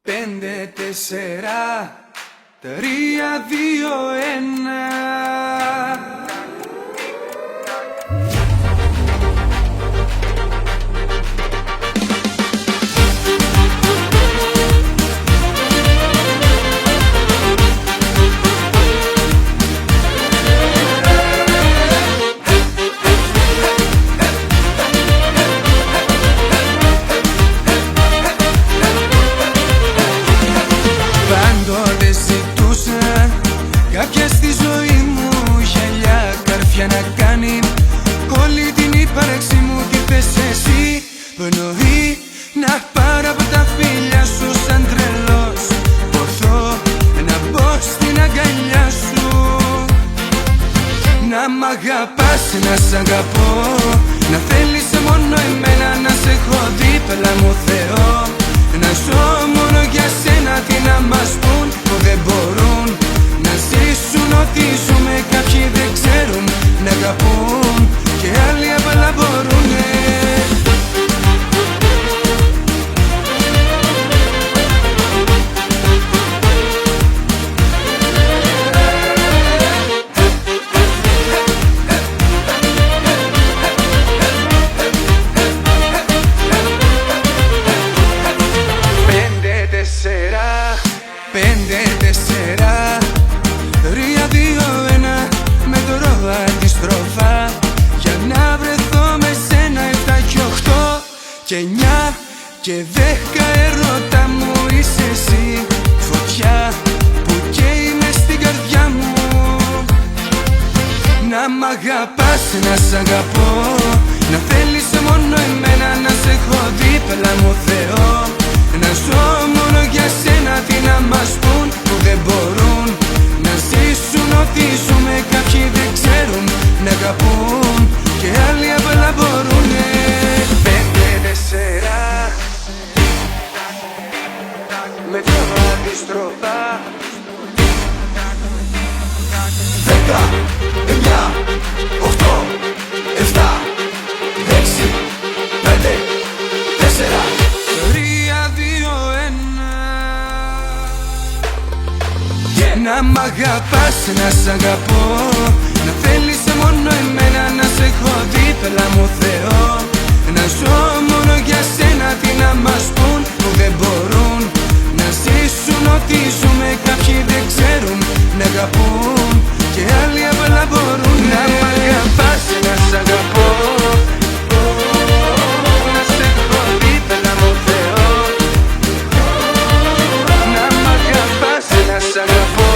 5, 4, 3, 2, 1. Πάντοτε ζητούσα κάποια στη ζωή μου γυαλιά, καρφιά να κάνει όλη την ύπαρξη μου. Τι θες εσύ, πνοή να πάρω από τα φίλια σου σαν τρελός, ποθώ να μπω στην αγκαλιά σου. Να μ' αγαπάς, να σ' αγαπώ, να θέλεις μόνο εμένα, να σε έχω δίπλα μου Θεό. Να ζω μόνο για σένα, τι να μας πουν που δεν μπορούν να ζήσουν ό,τι ζούμε. Κάποιοι δεν ξέρουν να αγαπούν και άλλοι απλά μπορούνε. Πέντε, 4, 3, 2, 1. Μετρώ αντιστροφά για να βρεθώ με σένα. 7 και 8 και 9 και 10. Ερώτα μου είσαι εσύ, φωτιά που καίει μες στην καρδιά μου. Να μ' αγαπάς, να σ' αγαπώ, να θέλεις μόνο εμένα, να σε έχω δίπλα μου Θεό. Να ζω μόνο για σένα, τι να μας πουν που δεν μπορούν να ζήσουν ό,τι ζούμε. Κάποιοι δεν ξέρουν να αγαπούν και άλλοι απλά μπορούνε. 5, 4, μετρώ αντιστροφά. 10, 9, 8, 7, 6, 5, 4, 3, 2, 1. Να μ' αγαπάς, να σ' αγαπώ, να θέλεις μόνο εμένα, να σε έχω δίπλα μου Θεό. Να ζω μόνο για σένα, τι να μας πουν που δεν μπορούν να ζήσουν ό,τι ζούμε. Κάποιοι δεν ξέρουν να αγαπούν και άλλοι απλά μπορούν. Να μ' αγαπάς, να σ' αγαπώ, να σε έχω δίπλα μου Θεό. Να μ' αγαπάς, να σ' αγαπώ.